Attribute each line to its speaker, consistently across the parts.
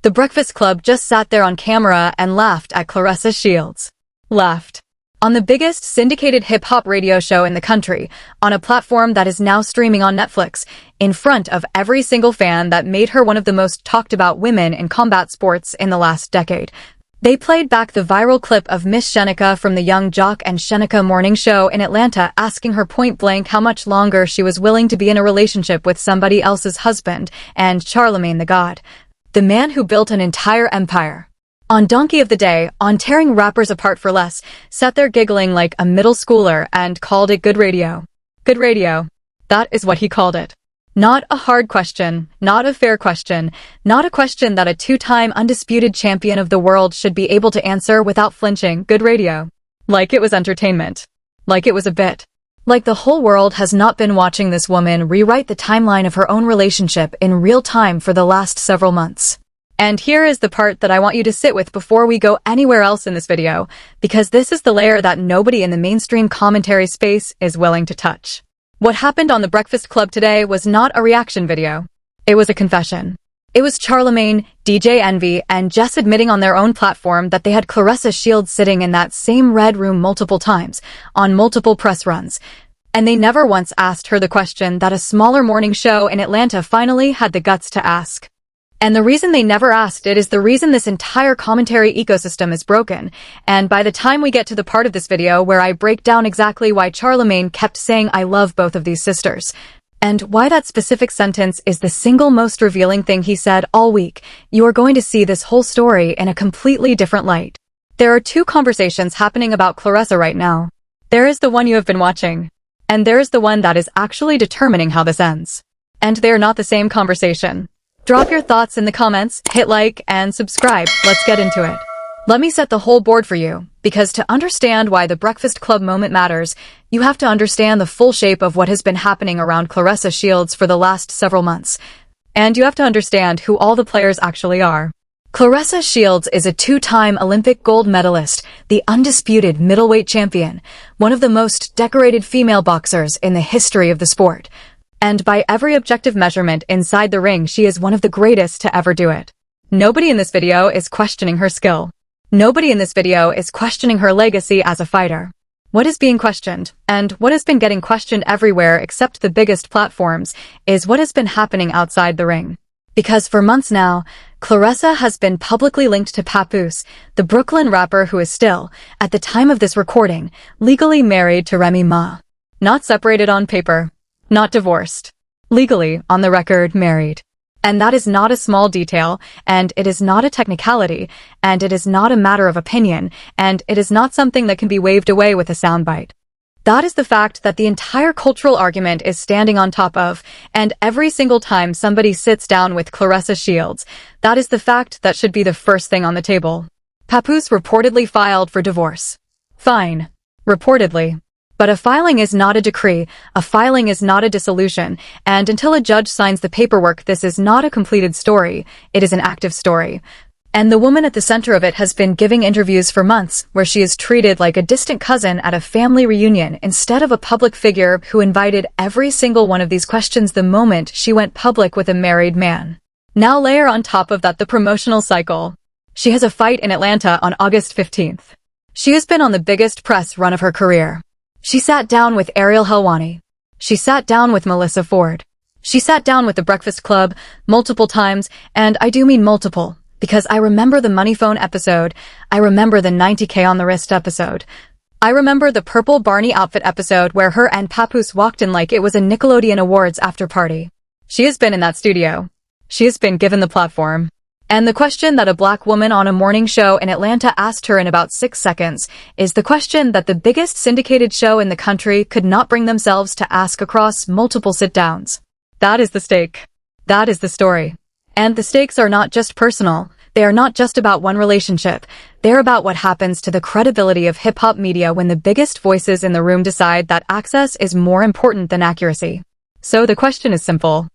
Speaker 1: The Breakfast Club just sat there on camera and laughed at Claressa Shields. Laughed. On the biggest syndicated hip-hop radio show in the country, on a platform that is now streaming on Netflix, in front of every single fan that made her one of the most talked-about women in combat sports in the last decade. They played back the viral clip of Miss Shenica from the Young Jock and Shenica morning show in Atlanta asking her point-blank how much longer she was willing to be in a relationship with somebody else's husband, and Charlamagne Tha God, the man who built an entire empire, on Donkey of the Day, on tearing rappers apart for less, sat there giggling like a middle schooler and called it good radio. Good radio. That is what he called it. Not a hard question, not a fair question, not a question that a two-time undisputed champion of the world should be able to answer without flinching. Good radio. Like it was entertainment. Like it was a bit. Like the whole world has not been watching this woman rewrite the timeline of her own relationship in real time for the last several months. And here is the part that I want you to sit with before we go anywhere else in this video, because this is the layer that nobody in the mainstream commentary space is willing to touch. What happened on The Breakfast Club today was not a reaction video. It was a confession. It was Charlamagne, DJ Envy, and Jess admitting on their own platform that they had Claressa Shields sitting in that same red room multiple times, on multiple press runs. And they never once asked her the question that a smaller morning show in Atlanta finally had the guts to ask. And the reason they never asked it is the reason this entire commentary ecosystem is broken. And by the time we get to the part of this video where I break down exactly why Charlamagne kept saying I love both of these sisters, and why that specific sentence is the single most revealing thing he said all week, you are going to see this whole story in a completely different light. There are two conversations happening about Claressa right now. There is the one you have been watching, and there is the one that is actually determining how this ends. And they are not the same conversation. Drop your thoughts in the comments, hit like, and subscribe. Let's get into it. Let me set the whole board for you, because to understand why the Breakfast Club moment matters, you have to understand the full shape of what has been happening around Claressa Shields for the last several months. And you have to understand who all the players actually are. Claressa Shields is a two-time Olympic gold medalist, the undisputed middleweight champion, one of the most decorated female boxers in the history of the sport. And by every objective measurement inside the ring, she is one of the greatest to ever do it. Nobody in this video is questioning her skill. Nobody in this video is questioning her legacy as a fighter. What is being questioned, and what has been getting questioned everywhere except the biggest platforms, is what has been happening outside the ring. Because for months now, Claressa has been publicly linked to Papoose, the Brooklyn rapper who is still, at the time of this recording, legally married to Remy Ma. Not separated on paper. Not divorced. Legally, on the record, married. And that is not a small detail, and it is not a technicality, and it is not a matter of opinion, and it is not something that can be waved away with a soundbite. That is the fact that the entire cultural argument is standing on top of, and every single time somebody sits down with Claressa Shields, that is the fact that should be the first thing on the table. Papoose reportedly filed for divorce. Fine. Reportedly. But a filing is not a decree, a filing is not a dissolution, and until a judge signs the paperwork, this is not a completed story, it is an active story. And the woman at the center of it has been giving interviews for months, where she is treated like a distant cousin at a family reunion instead of a public figure who invited every single one of these questions the moment she went public with a married man. Now layer on top of that the promotional cycle. She has a fight in Atlanta on August 15th. She has been on the biggest press run of her career. She sat down with Ariel Helwani. She sat down with Melissa Ford. She sat down with The Breakfast Club multiple times, and I do mean multiple, because I remember the Money Phone episode, I remember the 90K on the wrist episode, I remember the purple Barney outfit episode where her and Papoose walked in like it was a Nickelodeon Awards after party. She has been in that studio. She has been given the platform. And the question that a black woman on a morning show in Atlanta asked her in about 6 seconds is the question that the biggest syndicated show in the country could not bring themselves to ask across multiple sit-downs. That is the stake. That is the story. And the stakes are not just personal. They are not just about one relationship. They're about what happens to the credibility of hip-hop media when the biggest voices in the room decide that access is more important than accuracy. So the question is simple.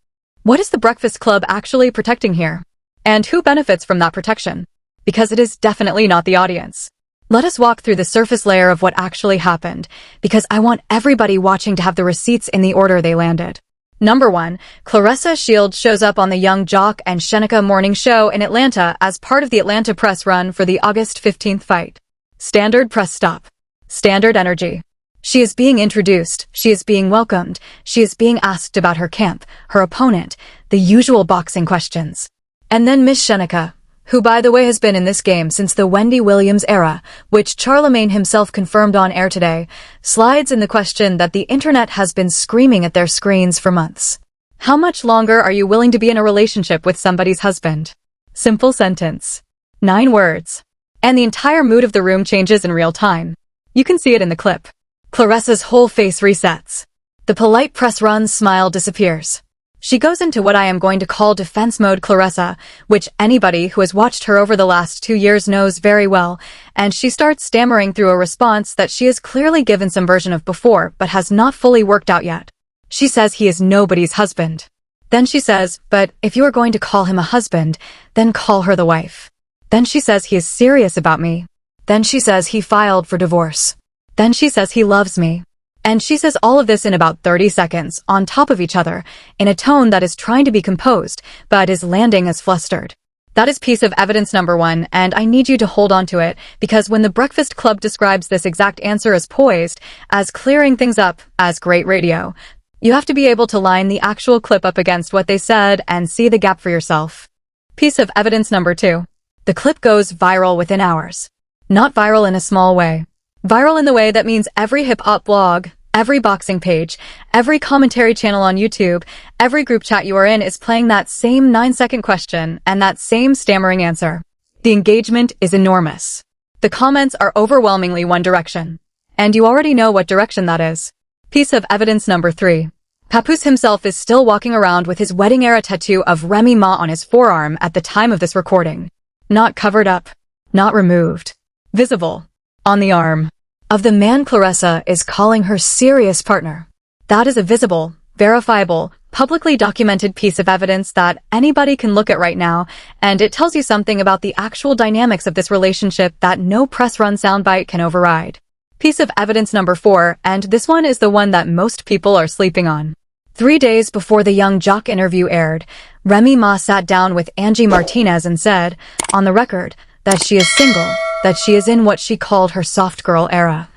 Speaker 1: What is the Breakfast Club actually protecting here? And who benefits from that protection? Because it is definitely not the audience. Let us walk through the surface layer of what actually happened, because I want everybody watching to have the receipts in the order they landed. Number 1. Claressa Shields shows up on the Young Jock and Shenica morning show in Atlanta as part of the Atlanta press run for the August 15th fight. Standard press stop. Standard energy. She is being introduced, she is being welcomed, she is being asked about her camp, her opponent, the usual boxing questions. And then Miss Shenica, who by the way has been in this game since the Wendy Williams era, which Charlamagne himself confirmed on air today, slides in the question that the internet has been screaming at their screens for months. How much longer are you willing to be in a relationship with somebody's husband? Simple sentence. 9 words. And the entire mood of the room changes in real time. You can see it in the clip. Claressa's whole face resets. The polite press run smile disappears. She goes into what I am going to call defense mode Claressa, which anybody who has watched her over the last 2 years knows very well, and she starts stammering through a response that she has clearly given some version of before but has not fully worked out yet. She says he is nobody's husband. Then she says, but if you are going to call him a husband, then call her the wife. Then she says he is serious about me. Then she says he filed for divorce. Then she says he loves me. And she says all of this in about 30 seconds, on top of each other, in a tone that is trying to be composed, but is landing as flustered. That is piece of evidence number 1, and I need you to hold on to it, because when the Breakfast Club describes this exact answer as poised, as clearing things up, as great radio, you have to be able to line the actual clip up against what they said and see the gap for yourself. Piece of evidence number 2. The clip goes viral within hours. Not viral in a small way. Viral in the way that means every hip-hop blog, every boxing page, every commentary channel on YouTube, every group chat you are in is playing that same 9-second question and that same stammering answer. The engagement is enormous. The comments are overwhelmingly one direction. And you already know what direction that is. Piece of evidence number 3. Papoose himself is still walking around with his wedding-era tattoo of Remy Ma on his forearm at the time of this recording. Not covered up. Not removed. Visible. On the arm of the man Claressa is calling her serious partner. That is a visible, verifiable, publicly documented piece of evidence that anybody can look at right now, and it tells you something about the actual dynamics of this relationship that no press run soundbite can override. Piece of evidence number 4, and this one is the one that most people are sleeping on. 3 days before the Young Jock interview aired, Remy Ma sat down with Angie Martinez and said, on the record, that she is single, that she is in what she called her soft girl era,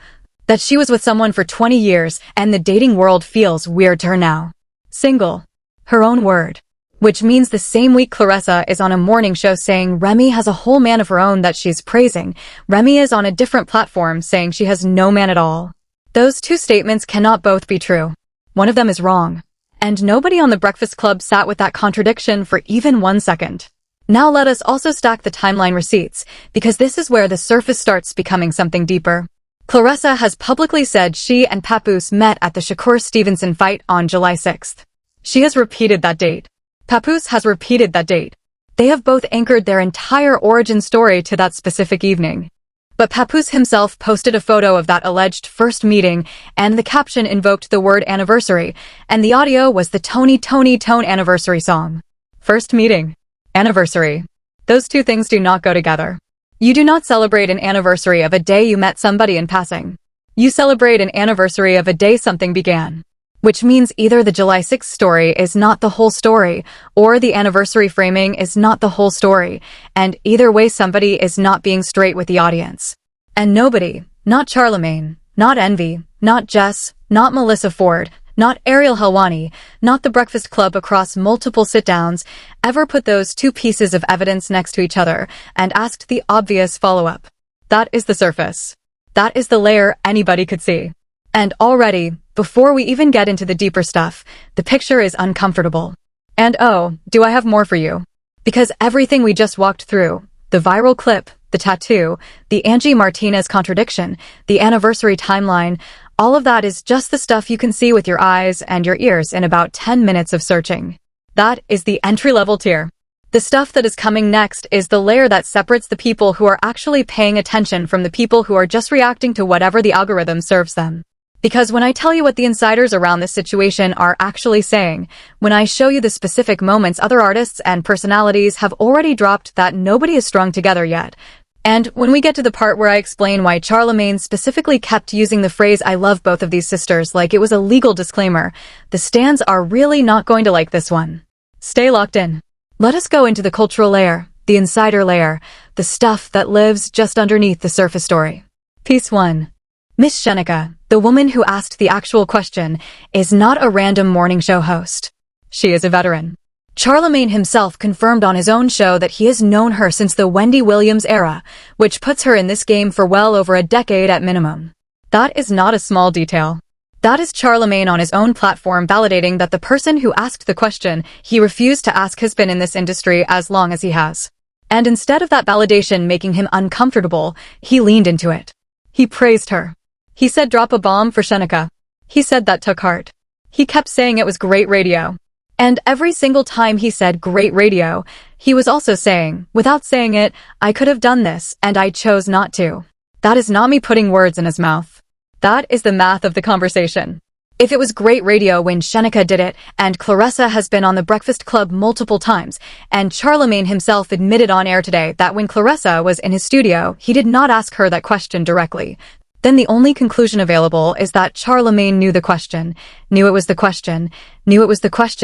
Speaker 1: that she was with someone for 20 years and the dating world feels weird to her now. Single. Her own word. Which means the same week Claressa is on a morning show saying Remy has a whole man of her own that she's praising, Remy is on a different platform saying she has no man at all. Those 2 statements cannot both be true. One of them is wrong. And nobody on the Breakfast Club sat with that contradiction for even 1 second. Now let us also stack the timeline receipts, because this is where the surface starts becoming something deeper. Claressa has publicly said she and Papoose met at the Shakur Stevenson fight on July 6th. She has repeated that date. Papoose has repeated that date. They have both anchored their entire origin story to that specific evening. But Papoose himself posted a photo of that alleged first meeting, and the caption invoked the word anniversary, and the audio was the Tony Tone anniversary song. First meeting. Anniversary. Those 2 things do not go together. You do not celebrate an anniversary of a day you met somebody in passing. You celebrate an anniversary of a day something began. Which means either the July 6th story is not the whole story, or the anniversary framing is not the whole story, and either way somebody is not being straight with the audience. And nobody, not Charlamagne, not Envy, not Jess, not Melissa Ford, not Ariel Helwani, not the Breakfast Club across multiple sit-downs, ever put those 2 pieces of evidence next to each other and asked the obvious follow-up. That is the surface. That is the layer anybody could see. And already, before we even get into the deeper stuff, the picture is uncomfortable. And oh, do I have more for you? Because everything we just walked through, the viral clip, the tattoo, the Angie Martinez contradiction, the anniversary timeline, all of that is just the stuff you can see with your eyes and your ears in about 10 minutes of searching. That is the entry-level tier. The stuff that is coming next is the layer that separates the people who are actually paying attention from the people who are just reacting to whatever the algorithm serves them. Because when I tell you what the insiders around this situation are actually saying, when I show you the specific moments other artists and personalities have already dropped that nobody is strung together yet, And when we get to the part where I explain why Charlamagne specifically kept using the phrase "I love both of these sisters" like it was a legal disclaimer, the stans are really not going to like this one. Stay locked in. Let us go into the cultural layer, the insider layer, the stuff that lives just underneath the surface story. Piece 1. Miss Shenica, the woman who asked the actual question, is not a random morning show host. She is a veteran. Charlamagne himself confirmed on his own show that he has known her since the Wendy Williams era, which puts her in this game for well over a decade at minimum. That is not a small detail. That is Charlamagne on his own platform validating that the person who asked the question he refused to ask has been in this industry as long as he has. And instead of that validation making him uncomfortable, he leaned into it. He praised her. He said drop a bomb for Shenica. He said that took heart. He kept saying it was great radio. And every single time he said great radio, he was also saying, without saying it, I could have done this, and I chose not to. That is not me putting words in his mouth. That is the math of the conversation. If it was great radio when Shenica did it, and Claressa has been on The Breakfast Club multiple times, and Charlamagne himself admitted on air today that when Claressa was in his studio, he did not ask her that question directly, then the only conclusion available is that Charlamagne knew the question, knew it was the question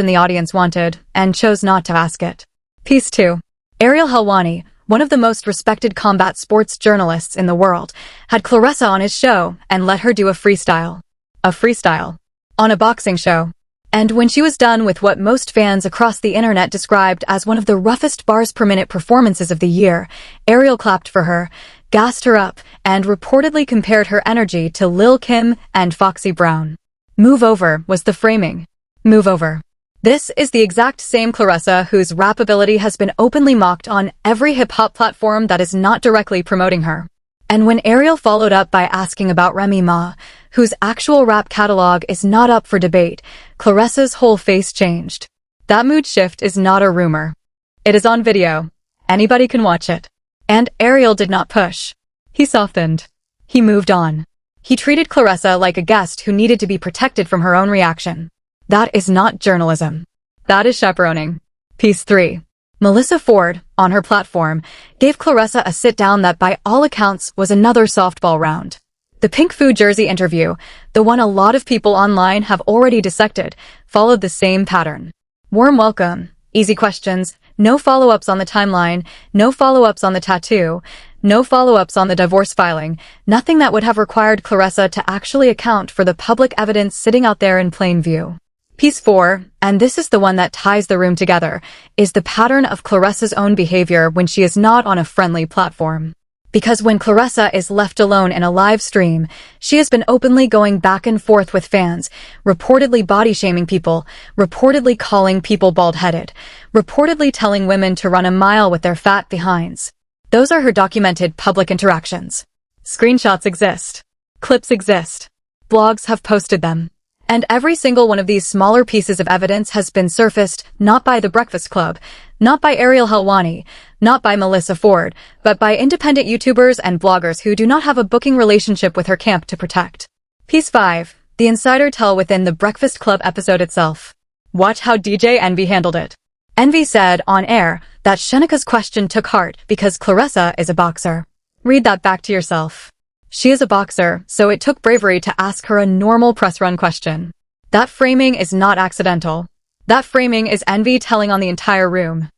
Speaker 1: the audience wanted, and chose not to ask it. Piece 2. Ariel Helwani, one of the most respected combat sports journalists in the world, had Claressa on his show and let her do a freestyle. A freestyle. On a boxing show. And when she was done with what most fans across the internet described as one of the roughest bars per minute performances of the year, Ariel clapped for her, gassed her up, and reportedly compared her energy to Lil' Kim and Foxy Brown. Move over was the framing. Move over. This is the exact same Claressa whose rap ability has been openly mocked on every hip-hop platform that is not directly promoting her. And when Ariel followed up by asking about Remy Ma, whose actual rap catalog is not up for debate, Claressa's whole face changed. That mood shift is not a rumor. It is on video. Anybody can watch it. And Ariel did not push. He softened. He moved on. He treated Claressa like a guest who needed to be protected from her own reaction. That is not journalism. That is chaperoning. Piece 3. Melissa Ford, on her platform, gave Claressa a sit-down that by all accounts was another softball round. The pink food jersey interview, the one a lot of people online have already dissected, followed the same pattern. Warm welcome, easy questions, no follow-ups on the timeline, no follow-ups on the tattoo, no follow-ups on the divorce filing, nothing that would have required Claressa to actually account for the public evidence sitting out there in plain view. Piece 4, and this is the one that ties the room together, is the pattern of Claressa's own behavior when she is not on a friendly platform. Because when Claressa is left alone in a live stream, she has been openly going back and forth with fans, reportedly body-shaming people, reportedly calling people bald-headed, reportedly telling women to run a mile with their fat behinds. Those are her documented public interactions. Screenshots exist. Clips exist. Blogs have posted them. And every single one of these smaller pieces of evidence has been surfaced not by The Breakfast Club, not by Ariel Helwani, not by Melissa Ford, but by independent YouTubers and bloggers who do not have a booking relationship with her camp to protect. Piece 5. The insider tell within The Breakfast Club episode itself. Watch how DJ Envy handled it. Envy said on air that Shenica's question took heart because Claressa is a boxer. Read that back to yourself. She is a boxer, so it took bravery to ask her a normal press run question. That framing is not accidental. That framing is Envy telling on the entire room.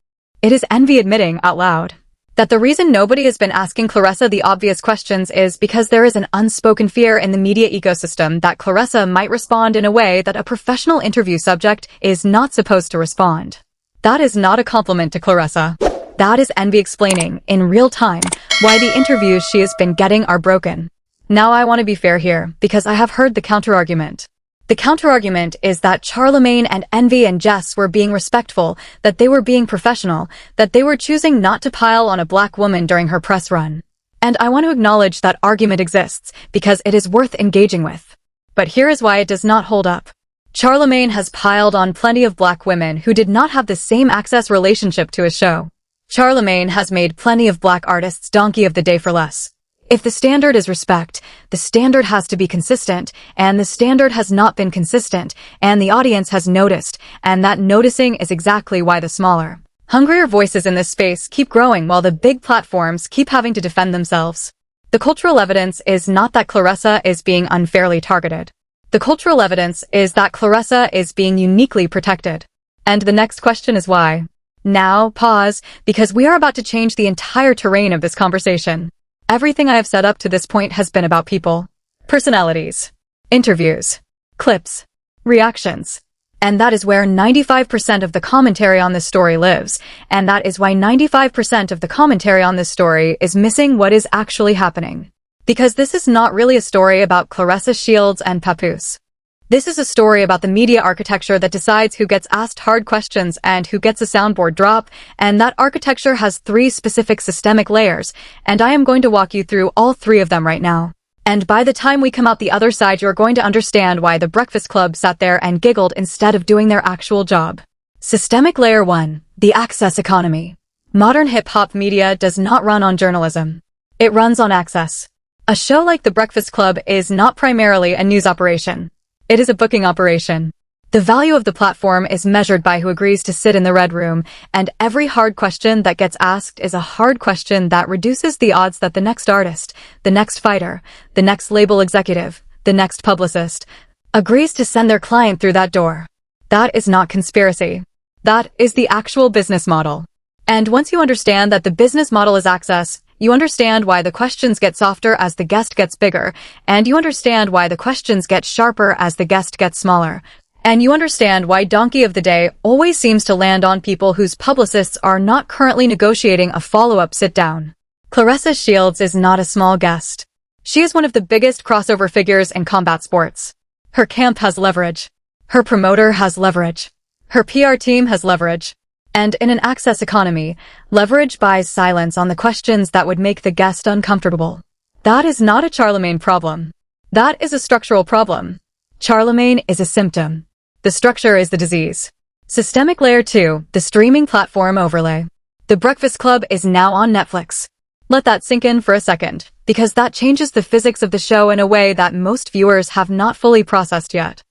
Speaker 1: It is Envy admitting out loud that the reason nobody has been asking Claressa the obvious questions is because there is an unspoken fear in the media ecosystem that Claressa might respond in a way that a professional interview subject is not supposed to respond. That is not a compliment to Claressa. That is Envy explaining, in real time, why the interviews she has been getting are broken. Now I want to be fair here, because I have heard the counterargument. The counterargument is that Charlamagne and Envy and Jess were being respectful, that they were being professional, that they were choosing not to pile on a black woman during her press run. And I want to acknowledge that argument exists, because it is worth engaging with. But here is why it does not hold up. Charlamagne has piled on plenty of black women who did not have the same access relationship to his show. Charlamagne has made plenty of black artists donkey of the day for less. If the standard is respect, the standard has to be consistent, and the standard has not been consistent, and the audience has noticed, and that noticing is exactly why the smaller, Hungrier voices in this space keep growing while the big platforms keep having to defend themselves. The cultural evidence is not that Claressa is being unfairly targeted. The cultural evidence is that Claressa is being uniquely protected. And the next question is why? Now, pause, because we are about to change the entire terrain of this conversation. Everything I have said up to this point has been about people, personalities, interviews, clips, reactions. And that is where 95% of the commentary on this story lives, and that is why 95% of the commentary on this story is missing what is actually happening. Because this is not really a story about Claressa Shields and Papoose. This is a story about the media architecture that decides who gets asked hard questions and who gets a soundboard drop, and that architecture has 3 specific systemic layers, and I am going to walk you through all 3 of them right now. And by the time we come out the other side, you're going to understand why the Breakfast Club sat there and giggled instead of doing their actual job. Systemic Layer 1. The access economy. Modern hip-hop media does not run on journalism. It runs on access. A show like The Breakfast Club is not primarily a news operation. It is a booking operation. The value of the platform is measured by who agrees to sit in the red room, and every hard question that gets asked is a hard question that reduces the odds that the next artist, the next fighter, the next label executive, the next publicist, agrees to send their client through that door. That is not conspiracy. That is the actual business model. And once you understand that the business model is access, you understand why the questions get softer as the guest gets bigger, and you understand why the questions get sharper as the guest gets smaller. And you understand why Donkey of the Day always seems to land on people whose publicists are not currently negotiating a follow-up sit-down. Claressa Shields is not a small guest. She is one of the biggest crossover figures in combat sports. Her camp has leverage. Her promoter has leverage. Her PR team has leverage. And in an access economy, leverage buys silence on the questions that would make the guest uncomfortable. That is not a Charlamagne problem. That is a structural problem. Charlamagne is a symptom. The structure is the disease. Systemic Layer 2, the streaming platform overlay. The Breakfast Club is now on Netflix. Let that sink in for a second, because that changes the physics of the show in a way that most viewers have not fully processed yet.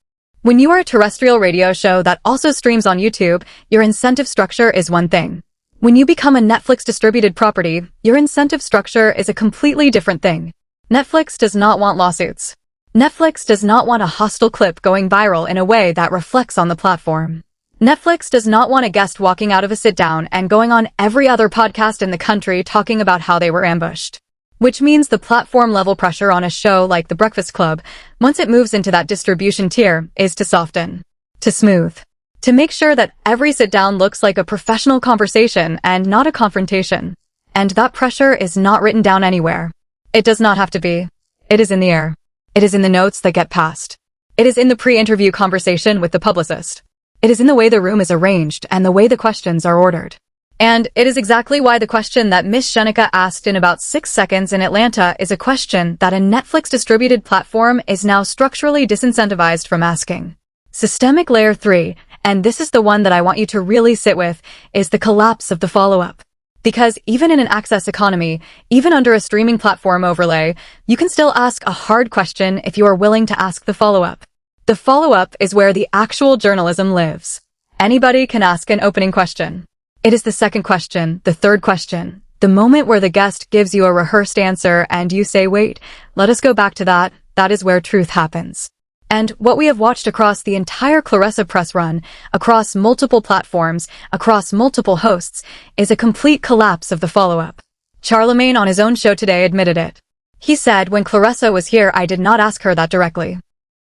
Speaker 1: When you are a terrestrial radio show that also streams on YouTube, your incentive structure is one thing. When you become a Netflix-distributed property, your incentive structure is a completely different thing. Netflix does not want lawsuits. Netflix does not want a hostile clip going viral in a way that reflects on the platform. Netflix does not want a guest walking out of a sit-down and going on every other podcast in the country talking about how they were ambushed. Which means the platform-level pressure on a show like The Breakfast Club, once it moves into that distribution tier, is to soften, to smooth, to make sure that every sit-down looks like a professional conversation and not a confrontation. And that pressure is not written down anywhere. It does not have to be. It is in the air. It is in the notes that get passed. It is in the pre-interview conversation with the publicist. It is in the way the room is arranged and the way the questions are ordered. And it is exactly why the question that Miss Shenica asked in about 6 seconds in Atlanta is a question that a Netflix-distributed platform is now structurally disincentivized from asking. Systemic Layer 3, and this is the one that I want you to really sit with, is the collapse of the follow-up. Because even in an access economy, even under a streaming platform overlay, you can still ask a hard question if you are willing to ask the follow-up. The follow-up is where the actual journalism lives. Anybody can ask an opening question. It is the second question, the third question, the moment where the guest gives you a rehearsed answer and you say, wait, let us go back to that. That is where truth happens. And what we have watched across the entire Claressa press run, across multiple platforms, across multiple hosts, is a complete collapse of the follow-up. Charlamagne on his own show today admitted it. He said, when Claressa was here, I did not ask her that directly.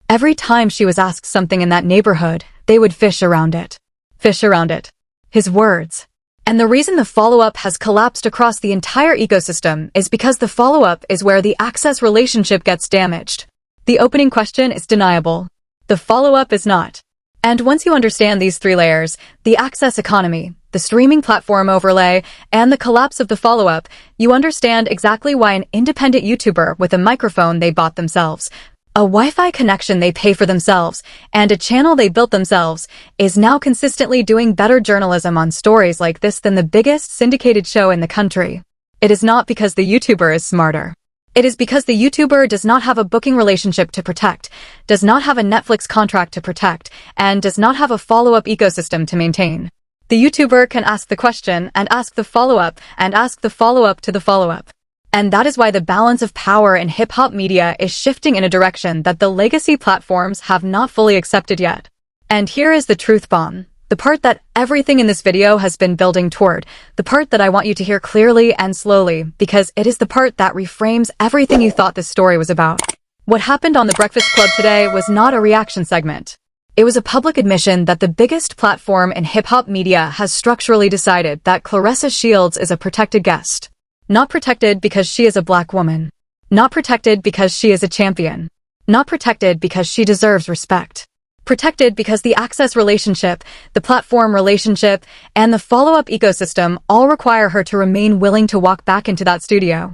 Speaker 1: Every time she was asked something in that neighborhood, they would fish around it. Fish around it. His words. And the reason the follow-up has collapsed across the entire ecosystem is because the follow-up is where the access relationship gets damaged. The opening question is deniable. The follow-up is not. And once you understand these 3 layers, the access economy, the streaming platform overlay, and the collapse of the follow-up, you understand exactly why an independent YouTuber with a microphone they bought themselves, a Wi-Fi connection they pay for themselves, and a channel they built themselves, is now consistently doing better journalism on stories like this than the biggest syndicated show in the country. It is not because the YouTuber is smarter. It is because the YouTuber does not have a booking relationship to protect, does not have a Netflix contract to protect, and does not have a follow-up ecosystem to maintain. The YouTuber can ask the question and ask the follow-up and ask the follow-up to the follow-up. And that is why the balance of power in hip-hop media is shifting in a direction that the legacy platforms have not fully accepted yet. And here is the truth bomb. The part that everything in this video has been building toward. The part that I want you to hear clearly and slowly, because it is the part that reframes everything you thought this story was about. What happened on The Breakfast Club today was not a reaction segment. It was a public admission that the biggest platform in hip-hop media has structurally decided that Claressa Shields is a protected guest. Not protected because she is a black woman. Not protected because she is a champion. Not protected because she deserves respect. Protected because the access relationship, the platform relationship, and the follow-up ecosystem all require her to remain willing to walk back into that studio.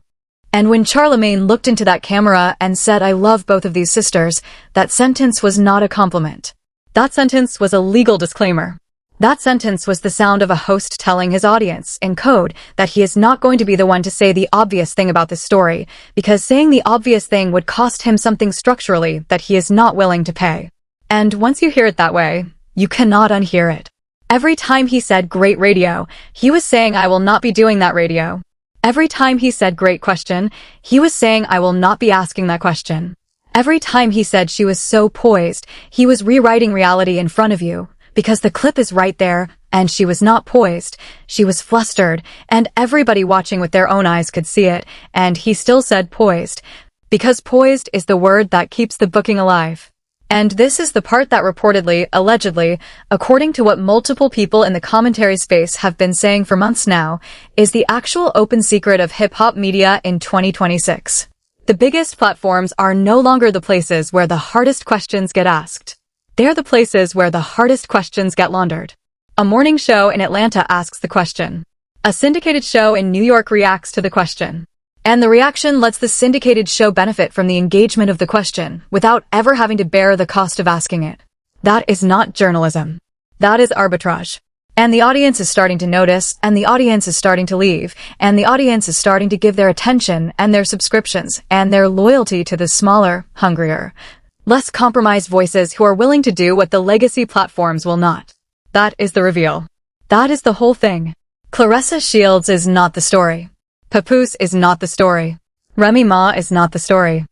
Speaker 1: And when Charlamagne looked into that camera and said, "I love both of these sisters," that sentence was not a compliment. That sentence was a legal disclaimer. That sentence was the sound of a host telling his audience, in code, that he is not going to be the one to say the obvious thing about this story, because saying the obvious thing would cost him something structurally that he is not willing to pay. And once you hear it that way, you cannot unhear it. Every time he said great radio, he was saying I will not be doing that radio. Every time he said great question, he was saying I will not be asking that question. Every time he said she was so poised, he was rewriting reality in front of you. Because the clip is right there, and she was not poised, she was flustered, and everybody watching with their own eyes could see it, and he still said poised. Because poised is the word that keeps the booking alive. And this is the part that reportedly, allegedly, according to what multiple people in the commentary space have been saying for months now, is the actual open secret of hip-hop media in 2026. The biggest platforms are no longer the places where the hardest questions get asked. They're the places where the hardest questions get laundered. A morning show in Atlanta asks the question. A syndicated show in New York reacts to the question. And the reaction lets the syndicated show benefit from the engagement of the question without ever having to bear the cost of asking it. That is not journalism. That is arbitrage. And the audience is starting to notice, and the audience is starting to leave, and the audience is starting to give their attention and their subscriptions and their loyalty to the smaller, hungrier, less compromised voices who are willing to do what the legacy platforms will not. That is the reveal. That is the whole thing. Claressa Shields is not the story. Papoose is not the story. Remy Ma is not the story.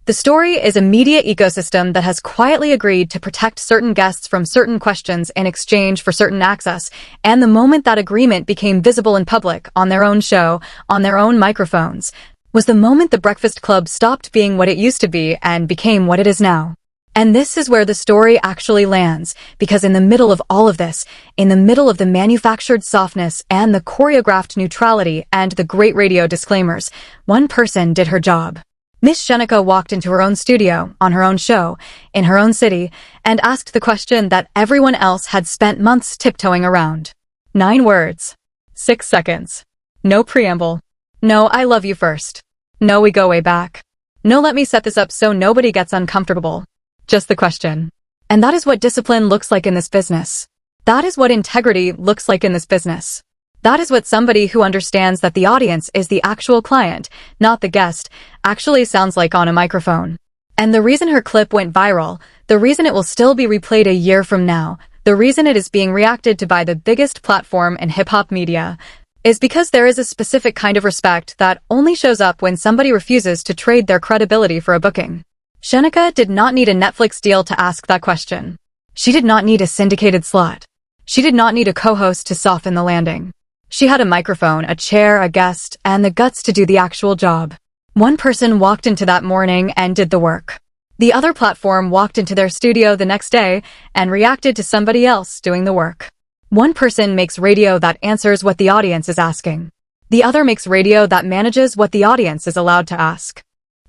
Speaker 1: The story is a media ecosystem that has quietly agreed to protect certain guests from certain questions in exchange for certain access, and the moment that agreement became visible in public, on their own show, on their own microphones, was the moment The Breakfast Club stopped being what it used to be and became what it is now. And this is where the story actually lands, because in the middle of all of this, in the middle of the manufactured softness and the choreographed neutrality and the great radio disclaimers, one person did her job. Miss Shenica walked into her own studio, on her own show, in her own city, and asked the question that everyone else had spent months tiptoeing around. 9 words. 6 seconds. No preamble. No, I love you first. No, we go way back. No, let me set this up so nobody gets uncomfortable. Just the question. And that is what discipline looks like in this business. That is what integrity looks like in this business. That is what somebody who understands that the audience is the actual client, not the guest, actually sounds like on a microphone. And the reason her clip went viral, the reason it will still be replayed a year from now, the reason it is being reacted to by the biggest platform in hip-hop media, is because there is a specific kind of respect that only shows up when somebody refuses to trade their credibility for a booking. Shenica did not need a Netflix deal to ask that question. She did not need a syndicated slot. She did not need a co-host to soften the landing. She had a microphone, a chair, a guest, and the guts to do the actual job. One person walked into that morning and did the work. The other platform walked into their studio the next day and reacted to somebody else doing the work. One person makes radio that answers what the audience is asking. The other makes radio that manages what the audience is allowed to ask.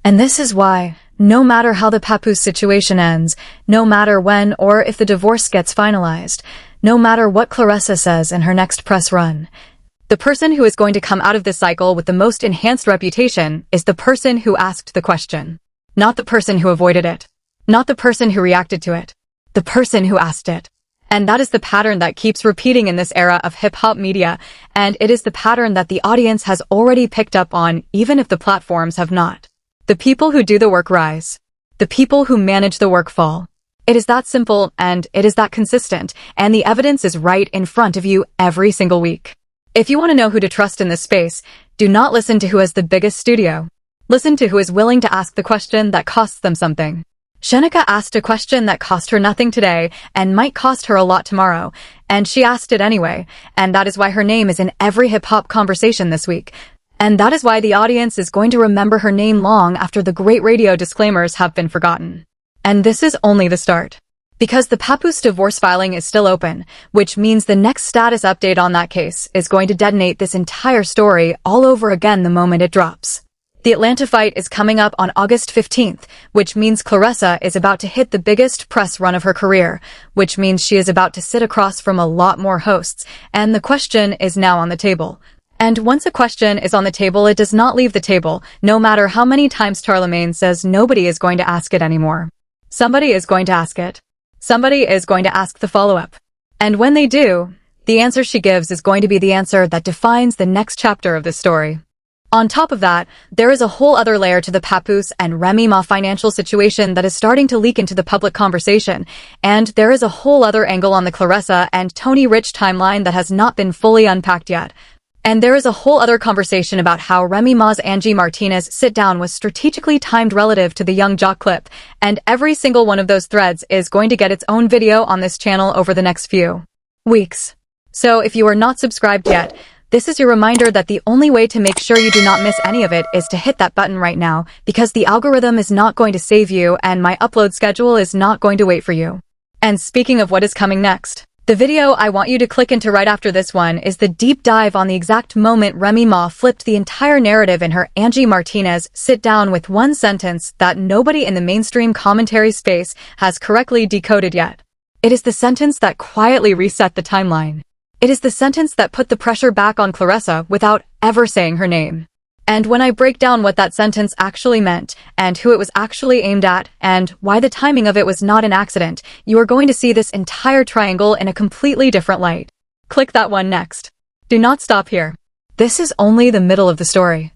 Speaker 1: And this is why, no matter how the Papoose situation ends, no matter when or if the divorce gets finalized, no matter what Claressa says in her next press run, the person who is going to come out of this cycle with the most enhanced reputation is the person who asked the question. Not the person who avoided it. Not the person who reacted to it. The person who asked it. And that is the pattern that keeps repeating in this era of hip-hop media, and it is the pattern that the audience has already picked up on, even if the platforms have not. The people who do the work rise. The people who manage the work fall. It is that simple and it is that consistent, and the evidence is right in front of you every single week. If you want to know who to trust in this space, do not listen to who has the biggest studio. Listen to who is willing to ask the question that costs them something. Shenica asked a question that cost her nothing today and might cost her a lot tomorrow, and she asked it anyway, and that is why her name is in every hip-hop conversation this week. And that is why the audience is going to remember her name long after the great radio disclaimers have been forgotten. And this is only the start. Because the Papoose divorce filing is still open, which means the next status update on that case is going to detonate this entire story all over again the moment it drops. The Atlanta fight is coming up on August 15th, which means Claressa is about to hit the biggest press run of her career, which means she is about to sit across from a lot more hosts, and the question is now on the table. And once a question is on the table, it does not leave the table, no matter how many times Charlamagne says nobody is going to ask it anymore. Somebody is going to ask it. Somebody is going to ask the follow-up. And when they do, the answer she gives is going to be the answer that defines the next chapter of the story. On top of that, there is a whole other layer to the Papoose and Remy Ma financial situation that is starting to leak into the public conversation, and there is a whole other angle on the Claressa and Tony Rich timeline that has not been fully unpacked yet. And there is a whole other conversation about how Remy Ma's Angie Martinez sit-down was strategically timed relative to the Young Jock clip, and every single one of those threads is going to get its own video on this channel over the next few weeks. So if you are not subscribed yet, this is your reminder that the only way to make sure you do not miss any of it is to hit that button right now, because the algorithm is not going to save you and my upload schedule is not going to wait for you. And speaking of what is coming next, the video I want you to click into right after this one is the deep dive on the exact moment Remy Ma flipped the entire narrative in her Angie Martinez sit-down with one sentence that nobody in the mainstream commentary space has correctly decoded yet. It is the sentence that quietly reset the timeline. It is the sentence that put the pressure back on Claressa without ever saying her name. And when I break down what that sentence actually meant, and who it was actually aimed at, and why the timing of it was not an accident, you are going to see this entire triangle in a completely different light. Click that one next. Do not stop here. This is only the middle of the story.